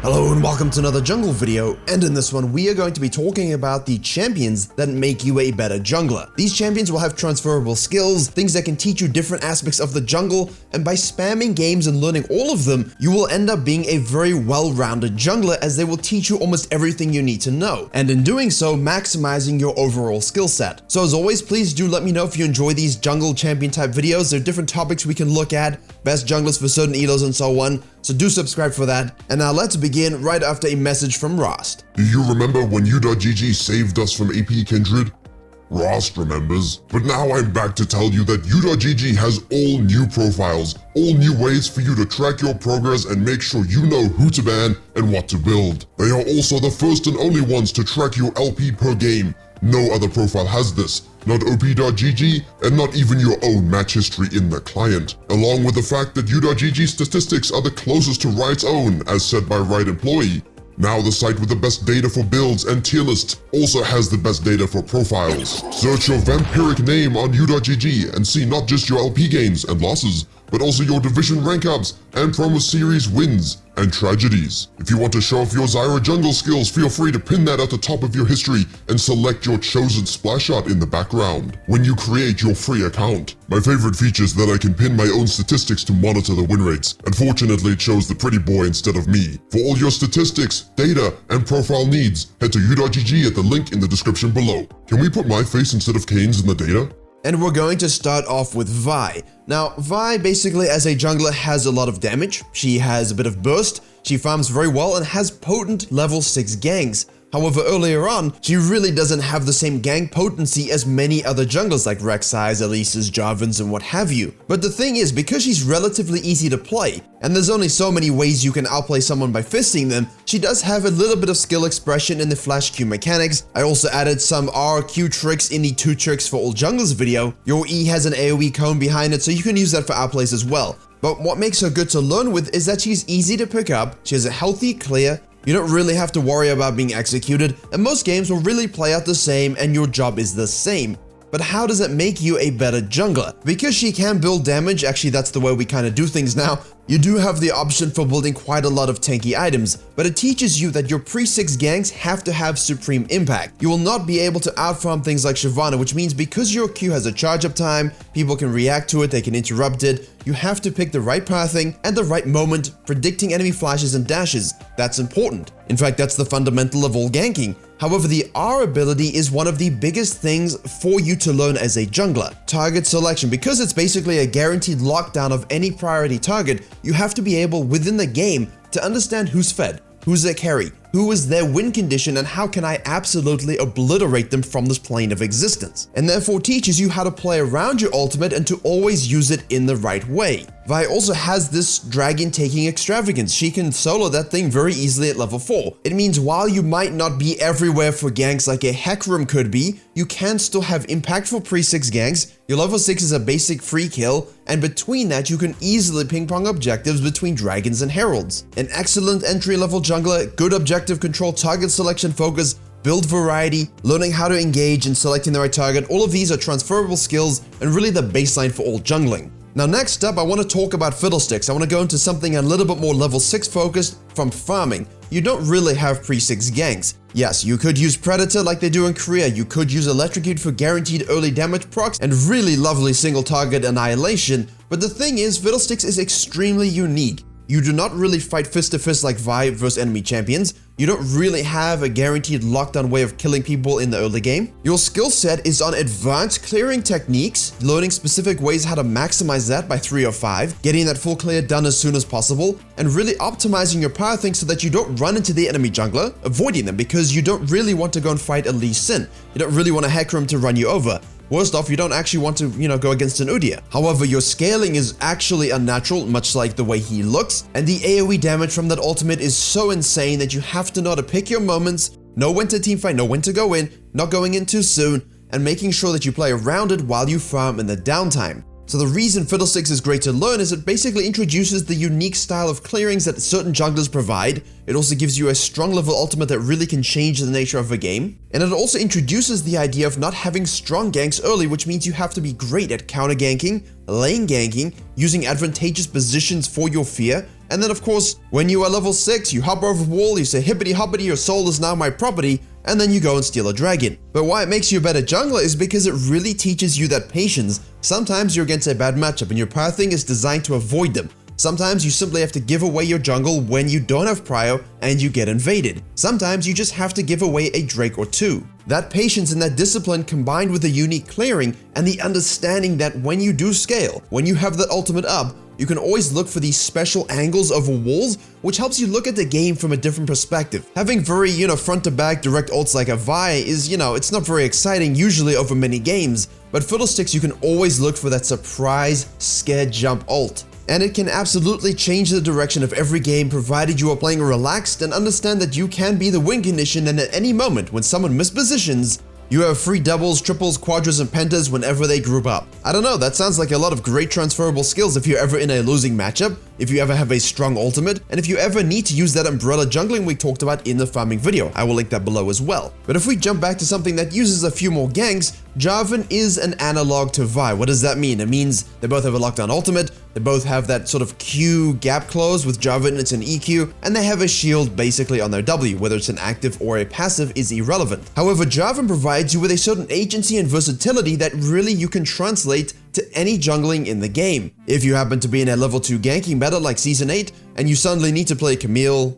Hello and welcome to another jungle video, and in this one we are going to be talking about the champions that make you a better jungler. These champions will have transferable skills, things that can teach you different aspects of the jungle, and by spamming games and learning all of them, you will end up being a very well-rounded jungler as they will teach you almost everything you need to know, and in doing so, maximizing your overall skill set. So as always, please do let me know if you enjoy these jungle champion type videos. There are different topics we can look at, best junglers for certain elos and so on. So do subscribe for that. And now let's begin right after a message from Rost. Do you remember when U.GG saved us from AP Kindred? Rost remembers. But now I'm back to tell you that U.GG has all new profiles, all new ways for you to track your progress and make sure you know who to ban and what to build. They are also the first and only ones to track your LP per game. No other profile has this, not OP.GG, and not even your own match history in the client. Along with the fact that U.GG statistics are the closest to Riot's own, as said by Riot employee. Now the site with the best data for builds and tier lists also has the best data for profiles. Search your vampiric name on U.GG and see not just your LP gains and losses, but also your division rank ups and promo series wins and tragedies. If you want to show off your Zyra jungle skills, feel free to pin that at the top of your history and select your chosen splash shot in the background when you create your free account. My favorite feature is that I can pin my own statistics to monitor the win rates. Unfortunately, it shows the pretty boy instead of me. For all your statistics, data, and profile needs, head to U.GG at the link in the description below. Can we put my face instead of KAYN's in the data? And we're going to start off with Vi. Now, Vi basically as a jungler has a lot of damage, she has a bit of burst, she farms very well and has potent level 6 ganks. However, earlier on, she really doesn't have the same gank potency as many other junglers like Rek'Sai's, Elisa's, Jarvan's, and what have you. But the thing is, because she's relatively easy to play, and there's only so many ways you can outplay someone by fisting them, she does have a little bit of skill expression in the flash Q mechanics. I also added some RQ tricks in the 2 tricks for all junglers video. Your E has an AoE cone behind it, so you can use that for outplays as well. But what makes her good to learn with is that she's easy to pick up, she has a healthy clear, you don't really have to worry about being executed, and most games will really play out the same and your job is the same. But how does it make you a better jungler? Because she can build damage, actually that's the way we kind of do things now, you do have the option for building quite a lot of tanky items, but it teaches you that your pre-6 ganks have to have supreme impact. You will not be able to outfarm things like Shyvana, which means because your Q has a charge up time, people can react to it, they can interrupt it, you have to pick the right pathing and the right moment, predicting enemy flashes and dashes. That's important. In fact, that's the fundamental of all ganking. However, the R ability is one of the biggest things for you to learn as a jungler. Target selection. Because it's basically a guaranteed lockdown of any priority target, you have to be able within the game to understand who's fed, who's their carry, who is their win condition, and how can I absolutely obliterate them from this plane of existence. And therefore teaches you how to play around your ultimate and to always use it in the right way. Vi also has this dragon taking extravagance. She can solo that thing very easily at level 4. It means while you might not be everywhere for ganks like a Hecarim could be, you can still have impactful pre-6 ganks, your level 6 is a basic free kill, and between that you can easily ping-pong objectives between dragons and heralds. An excellent entry-level jungler, good objective control, target selection focus, build variety, learning how to engage and selecting the right target, all of these are transferable skills and really the baseline for all jungling. Now next up, I want to talk about fiddlesticks. I want to go into something a little bit more level 6 focused from farming. You don't really have pre-6 ganks. Yes, you could use Predator like they do in Korea, you could use Electrocute for guaranteed early damage procs and really lovely single target annihilation, but the thing is, fiddlesticks is extremely unique. You do not really fight fist to fist like Vi versus enemy champions. You don't really have a guaranteed lockdown way of killing people in the early game. Your skill set is on advanced clearing techniques, learning specific ways how to maximize that by 3 or 5, getting that full clear done as soon as possible, and really optimizing your pathing so that you don't run into the enemy jungler, avoiding them because you don't really want to go and fight a Lee Sin. You don't really want a Hecarim to run you over. Worst off, you don't actually want to, go against an Udyr. However, your scaling is actually unnatural, much like the way he looks, and the AoE damage from that ultimate is so insane that you have to know to pick your moments, know when to teamfight, know when to go in, not going in too soon, and making sure that you play around it while you farm in the downtime. So the reason Fiddlesticks is great to learn is it basically introduces the unique style of clearings that certain junglers provide. It also gives you a strong level ultimate that really can change the nature of a game. And it also introduces the idea of not having strong ganks early, which means you have to be great at counter ganking, lane ganking, using advantageous positions for your fear, And then of course, when you are level 6, you hop over a wall, you say hippity hoppity, your soul is now my property, and then you go and steal a dragon. But why it makes you a better jungler is because it really teaches you that patience. Sometimes you're against a bad matchup and your pathing is designed to avoid them. Sometimes you simply have to give away your jungle when you don't have prio and you get invaded. Sometimes you just have to give away a Drake or two. That patience and that discipline combined with the unique clearing and the understanding that when you do scale, when you have that ultimate up, you can always look for these special angles over walls, which helps you look at the game from a different perspective. Having very, front to back direct ults like a Vi is, it's not very exciting usually over many games, but Fiddlesticks you can always look for that surprise, scared jump ult. And it can absolutely change the direction of every game provided you are playing relaxed and understand that you can be the win condition, and at any moment when someone mispositions, you have free doubles, triples, quadras, and pentas whenever they group up. I don't know, that sounds like a lot of great transferable skills if you're ever in a losing matchup, if you ever have a strong ultimate, and if you ever need to use that umbrella jungling we talked about in the farming video. I will link that below as well. But if we jump back to something that uses a few more ganks, Jarvan is an analog to Vi. What does that mean? It means they both have a lockdown ultimate, they both have that sort of Q gap close. With Jarvan it's an EQ, and they have a shield basically on their W. Whether it's an active or a passive is irrelevant. However, Jarvan provides you with a certain agency and versatility that really you can translate to any jungling in the game. If you happen to be in a level 2 ganking meta like Season 8, and you suddenly need to play Camille,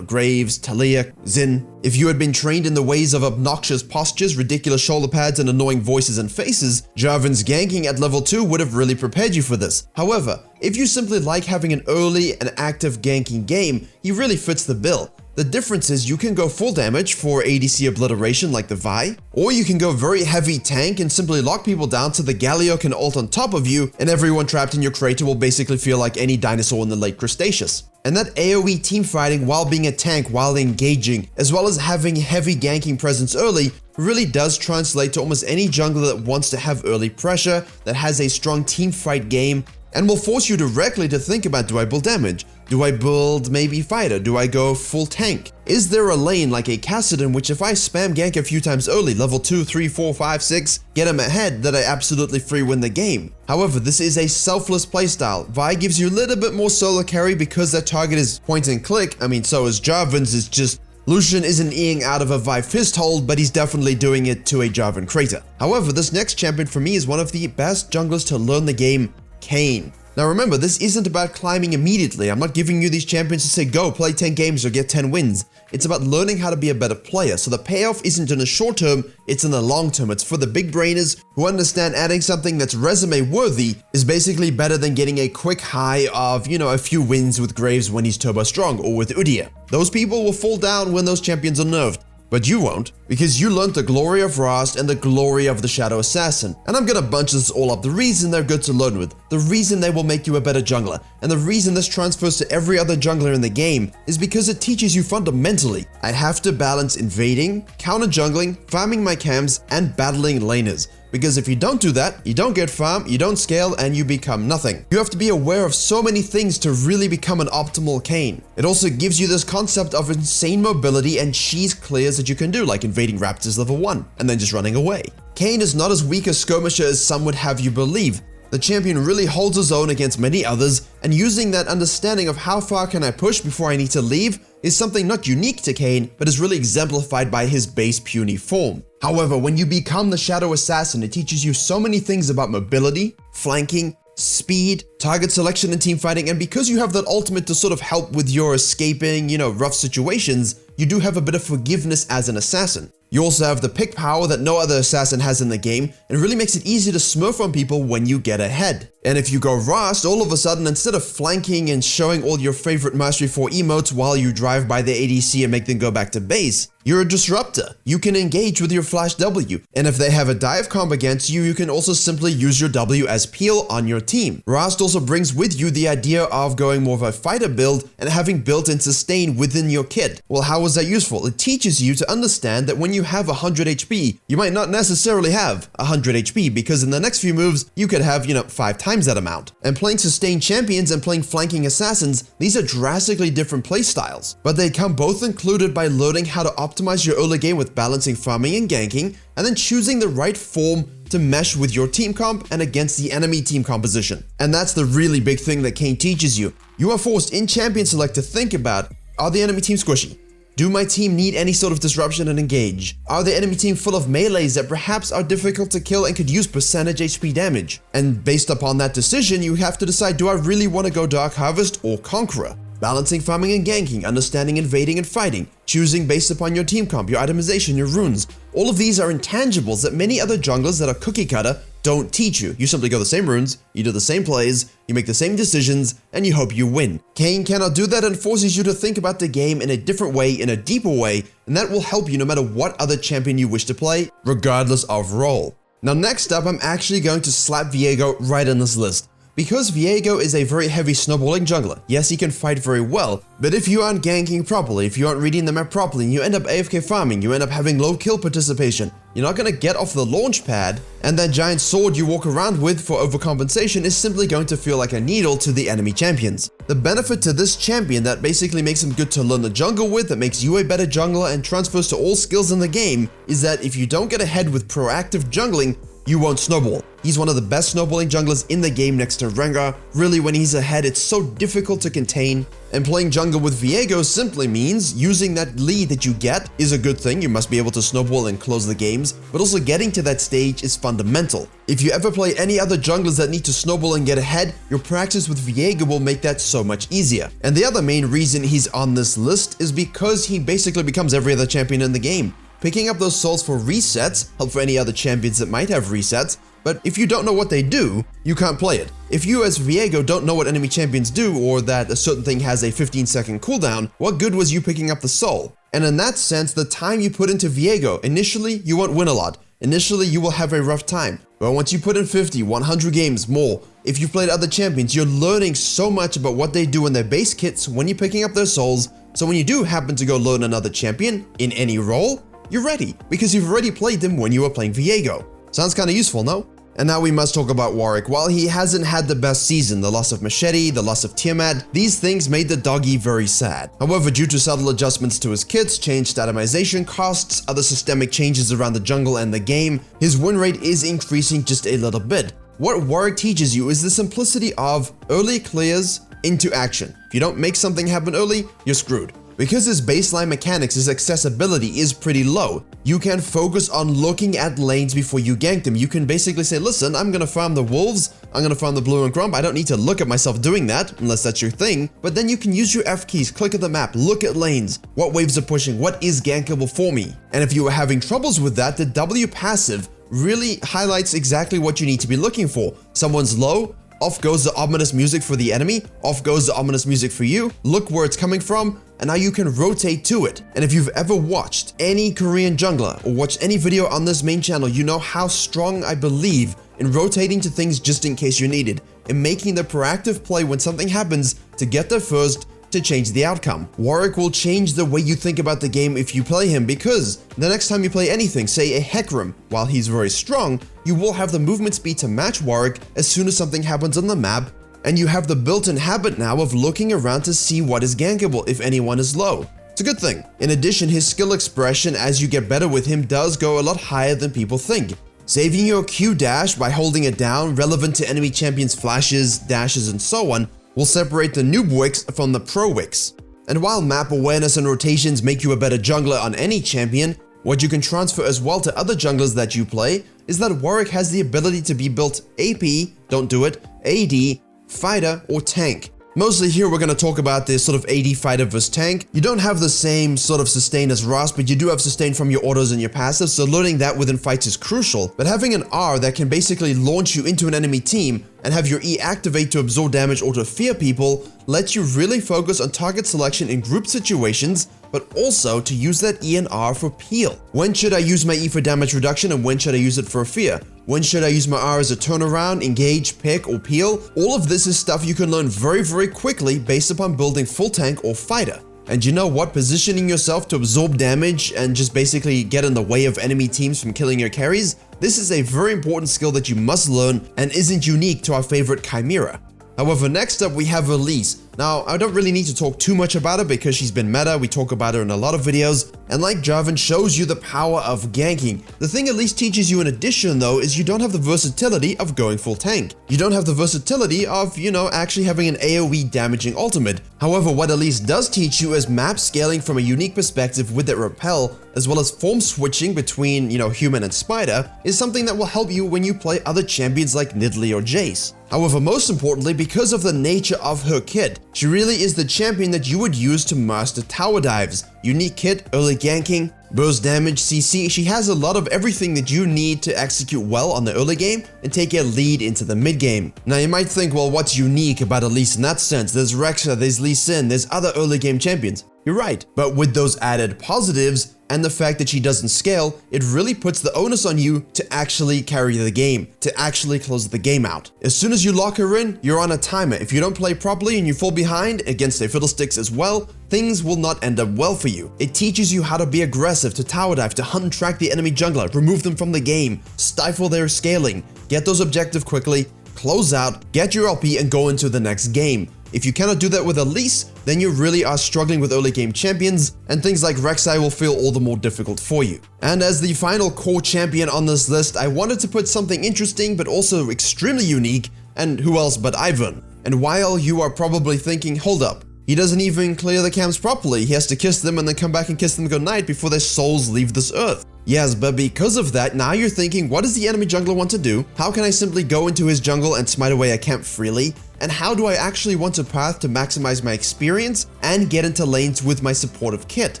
Graves, Talia, Xin. If you had been trained in the ways of obnoxious postures, ridiculous shoulder pads, and annoying voices and faces, Jarvan's ganking at level 2 would have really prepared you for this. However, if you simply like having an early and active ganking game, he really fits the bill. The difference is you can go full damage for ADC obliteration like the Vi, or you can go very heavy tank and simply lock people down so the Galio can ult on top of you and everyone trapped in your crater will basically feel like any dinosaur in the late Cretaceous. And that AoE team fighting while being a tank while engaging, as well as having heavy ganking presence early, really does translate to almost any jungler that wants to have early pressure, that has a strong team fight game, and will force you directly to think about, do I build damage? Do I build maybe fighter? Do I go full tank? Is there a lane like a Kassadin which if I spam gank a few times early, level 2, 3, 4, 5, 6, get him ahead, that I absolutely free win the game? However, this is a selfless playstyle. Vi gives you a little bit more solo carry because their target is point and click. I mean, so is Jarvan's, it's just Lucian isn't eating out of a Vi fist hold, but he's definitely doing it to a Jarvan crater. However, this next champion for me is one of the best junglers to learn the game, KAYN. Now remember, this isn't about climbing immediately. I'm not giving you these champions to say go play 10 games or get 10 wins. It's about learning how to be a better player. So the payoff isn't in the short term, it's in the long term. It's for the big brainers who understand adding something that's resume worthy is basically better than getting a quick high of, a few wins with Graves when he's turbo strong or with Udyr. Those people will fall down when those champions are nerfed. But you won't, because you learned the glory of Rast and the glory of the Shadow Assassin. And I'm gonna bunch this all up. The reason they're good to learn with, the reason they will make you a better jungler, and the reason this transfers to every other jungler in the game is because it teaches you fundamentally, I have to balance invading, counter jungling, farming my camps, and battling laners. Because if you don't do that, you don't get farm, you don't scale, and you become nothing. You have to be aware of so many things to really become an optimal KAYN. It also gives you this concept of insane mobility and cheese clears that you can do, like invading raptors level 1, and then just running away. KAYN is not as weak a skirmisher as some would have you believe. The champion really holds his own against many others, and using that understanding of how far can I push before I need to leave is something not unique to KAYN, but is really exemplified by his base puny form. However, when you become the Shadow Assassin, it teaches you so many things about mobility, flanking, speed, target selection, and team fighting, and because you have that ultimate to sort of help with your escaping, rough situations, you do have a bit of forgiveness as an assassin. You also have the pick power that no other assassin has in the game, and it really makes it easy to smurf on people when you get ahead. And if you go Rast, all of a sudden, instead of flanking and showing all your favorite Mastery 4 emotes while you drive by the ADC and make them go back to base, you're a disruptor. You can engage with your flash W, and if they have a dive comp against you, you can also simply use your W as peel on your team. Rast also brings with you the idea of going more of a fighter build and having built-in sustain within your kit. Well, how is that useful? It teaches you to understand that when you have 100 HP, you might not necessarily have 100 HP because in the next few moves, you could have, 5 times that amount. And playing sustained champions and playing flanking assassins, these are drastically different playstyles, but they come both included by learning how to optimize your early game with balancing farming and ganking, and then choosing the right form to mesh with your team comp and against the enemy team composition. And that's the really big thing that KAYN teaches you. You are forced in Champion Select to think about, are the enemy team squishy? Do my team need any sort of disruption and engage? Are the enemy team full of melees that perhaps are difficult to kill and could use percentage HP damage? And based upon that decision, you have to decide, do I really want to go Dark Harvest or Conqueror? Balancing farming and ganking, understanding invading and fighting, choosing based upon your team comp, your itemization, your runes. All of these are intangibles that many other junglers that are cookie cutter don't teach you. You simply go the same runes, you do the same plays, you make the same decisions, and you hope you win. KAYN cannot do that and forces you to think about the game in a different way, in a deeper way, and that will help you no matter what other champion you wish to play, regardless of role. Now next up, I'm actually going to slap VIEGO right in this list. Because VIEGO is a very heavy snowballing jungler, yes, he can fight very well, but if you aren't ganking properly, if you aren't reading the map properly, and you end up AFK farming, you end up having low kill participation, you're not going to get off the launch pad, and that giant sword you walk around with for overcompensation is simply going to feel like a needle to the enemy champions. The benefit to this champion that basically makes him good to learn the jungle with, that makes you a better jungler and transfers to all skills in the game, is that if you don't get ahead with proactive jungling, you won't snowball. He's one of the best snowballing junglers in the game next to Rengar. Really, when he's ahead, it's so difficult to contain. And playing jungle with VIEGO simply means using that lead that you get is a good thing. You must be able to snowball and close the games, but also getting to that stage is fundamental. If you ever play any other junglers that need to snowball and get ahead, your practice with VIEGO will make that so much easier. And the other main reason he's on this list is because he basically becomes every other champion in the game. Picking up those souls for resets help for any other champions that might have resets, but if you don't know what they do, you can't play it. If you as VIEGO don't know what enemy champions do, or that a certain thing has a 15-second cooldown, what good was you picking up the soul? And in that sense, the time you put into VIEGO, initially you won't win a lot. Initially you will have a rough time. But once you put in 50, 100 games, more, if you've played other champions, you're learning so much about what they do in their base kits when you're picking up their souls, so when you do happen to go learn another champion, in any role, you're ready, because you've already played them when you were playing VIEGO. Sounds kinda useful, no? And now we must talk about WARWICK. While he hasn't had the best season, the loss of Machete, the loss of Tiamat, these things made the doggy very sad. However, due to subtle adjustments to his kits, changed atomization costs, other systemic changes around the jungle and the game, his win rate is increasing just a little bit. What WARWICK teaches you is the simplicity of early clears into action. If you don't make something happen early, you're screwed. Because his baseline mechanics, his accessibility is pretty low, you can focus on looking at lanes before you gank them. You can basically say, listen, I'm gonna farm the wolves, I'm gonna farm the blue and grump, I don't need to look at myself doing that, unless that's your thing, but then you can use your F keys, click at the map, look at lanes, what waves are pushing, what is gankable for me. And if you are having troubles with that, the W passive really highlights exactly what you need to be looking for. Someone's low, off goes the ominous music for the enemy, off goes the ominous music for you, look where it's coming from, and now you can rotate to it. And if you've ever watched any Korean jungler or watched any video on this main channel, you know how strong I believe in rotating to things just in case you're needed, and making the proactive play when something happens to get there first to change the outcome. WARWICK will change the way you think about the game if you play him, because the next time you play anything, say a Hecarim, while he's very strong, you will have the movement speed to match WARWICK as soon as something happens on the map, and you have the built-in habit now of looking around to see what is gankable if anyone is low. It's a good thing. In addition, his skill expression as you get better with him does go a lot higher than people think. Saving your Q dash by holding it down, relevant to enemy champions' flashes, dashes, and so on, will separate the noob wicks from the pro wicks. And while map awareness and rotations make you a better jungler on any champion, what you can transfer as well to other junglers that you play is that WARWICK has the ability to be built AP, don't do it, AD, fighter, or tank. Mostly here we're going to talk about this sort of AD fighter versus tank. You don't have the same sort of sustain as Ross, but you do have sustain from your autos and your passives, so learning that within fights is crucial. But having an R that can basically launch you into an enemy team and have your E activate to absorb damage or to fear people lets you really focus on target selection in group situations, but also to use that E and R for peel. When should I use my E for damage reduction and when should I use it for fear? When should I use my R as a turnaround, engage, pick, or peel? All of this is stuff you can learn very quickly based upon building full tank or fighter. And you know what? Positioning yourself to absorb damage and just basically get in the way of enemy teams from killing your carries, this is a very important skill that you must learn and isn't unique to our favorite Chimera. However, next up we have Elise. Now, I don't really need to talk too much about her because she's been meta, we talk about her in a lot of videos, and like Jarvan shows you the power of ganking. The thing at least teaches you in addition though is you don't have the versatility of going full tank. You don't have the versatility of, actually having an AoE damaging ultimate. However, what at least does teach you is map scaling from a unique perspective with that repel, as well as form switching between, human and spider, is something that will help you when you play other champions like Nidalee or Jace. However, most importantly, because of the nature of her kit, she really is the champion that you would use to master tower dives. Unique kit, early ganking, burst damage, CC, she has a lot of everything that you need to execute well on the early game and take a lead into the mid game. Now you might think, well, what's unique about Elise in that sense? There's Rexa, there's Lee Sin, there's other early game champions. You're right, but with those added positives and the fact that she doesn't scale, it really puts the onus on you to actually carry the game, to actually close the game out. As soon as you lock her in, you're on a timer. If you don't play properly and you fall behind against a fiddlesticks as well, things will not end up well for you. It teaches you how to be aggressive, to tower dive, to hunt and track the enemy jungler, remove them from the game, stifle their scaling, get those objectives quickly, close out, get your LP and go into the next game. If you cannot do that with Elise, then you really are struggling with early game champions, and things like Rek'Sai will feel all the more difficult for you. And as the final core champion on this list, I wanted to put something interesting but also extremely unique, and who else but Ivern. And while you are probably thinking, hold up, he doesn't even clear the camps properly, he has to kiss them and then come back and kiss them goodnight before their souls leave this earth. Yes, but because of that, now you're thinking, what does the enemy jungler want to do? How can I simply go into his jungle and smite away a camp freely? And how do I actually want to path to maximize my experience and get into lanes with my supportive kit?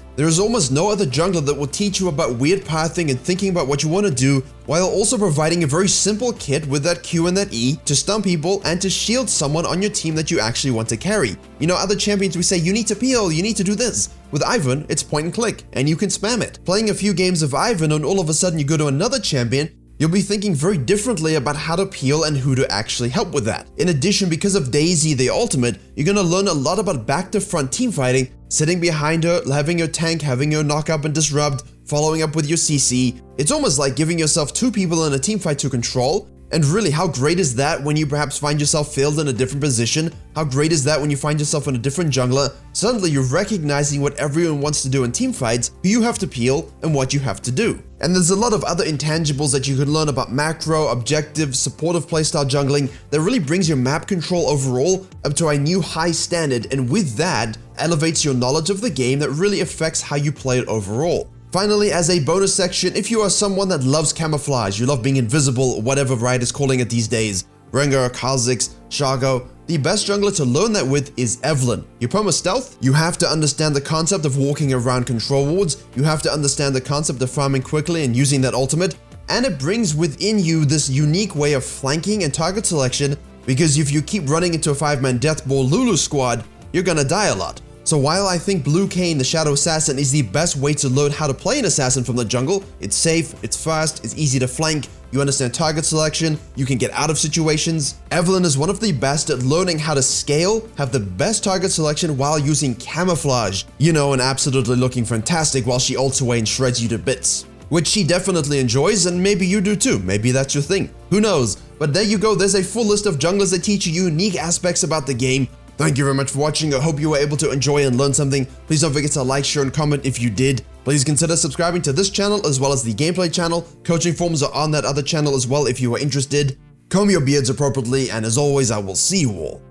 There is almost no other jungler that will teach you about weird pathing and thinking about what you want to do, while also providing a very simple kit with that Q and that E to stun people and to shield someone on your team that you actually want to carry. Other champions we say, you need to peel, you need to do this. With Ivern, it's point and click, and you can spam it. Playing a few games of Ivern and all of a sudden you go to another champion, you'll be thinking very differently about how to peel and who to actually help with that. In addition, because of Daisy the ultimate, you're gonna learn a lot about back to front team fighting, sitting behind her, having your tank, having your knock up and disrupt, following up with your CC. It's almost like giving yourself two people in a team fight to control. And really, how great is that when you perhaps find yourself failed in a different position? How great is that when you find yourself in a different jungler? Suddenly you're recognizing what everyone wants to do in team fights, who you have to peel, and what you have to do. And there's a lot of other intangibles that you can learn about macro, objective, supportive playstyle jungling that really brings your map control overall up to a new high standard, and with that, elevates your knowledge of the game that really affects how you play it overall. Finally, as a bonus section, if you are someone that loves camouflage, you love being invisible, whatever Riot is calling it these days, Rengar, Kha'Zix, Shargo, the best jungler to learn that with is Evelynn. Your promo stealth, you have to understand the concept of walking around control wards, you have to understand the concept of farming quickly and using that ultimate, and it brings within you this unique way of flanking and target selection, because if you keep running into a 5-man deathball Lulu squad, you're gonna die a lot. So while I think Blue KAYN, the Shadow Assassin, is the best way to learn how to play an assassin from the jungle, it's safe, it's fast, it's easy to flank, you understand target selection, you can get out of situations. Evelynn is one of the best at learning how to scale, have the best target selection while using camouflage, and absolutely looking fantastic while she ults away and shreds you to bits. Which she definitely enjoys, and maybe you do too, maybe that's your thing. Who knows? But there you go, there's a full list of junglers that teach you unique aspects about the game. Thank you very much for watching. I hope you were able to enjoy and learn something. Please don't forget to like, share, and comment if you did. Please consider subscribing to this channel as well as the gameplay channel. Coaching forms are on that other channel as well if you are interested. Comb your beards appropriately, and as always, I will see you all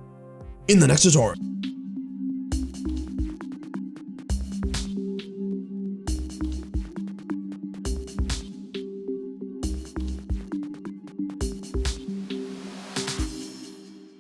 in the next tutorial.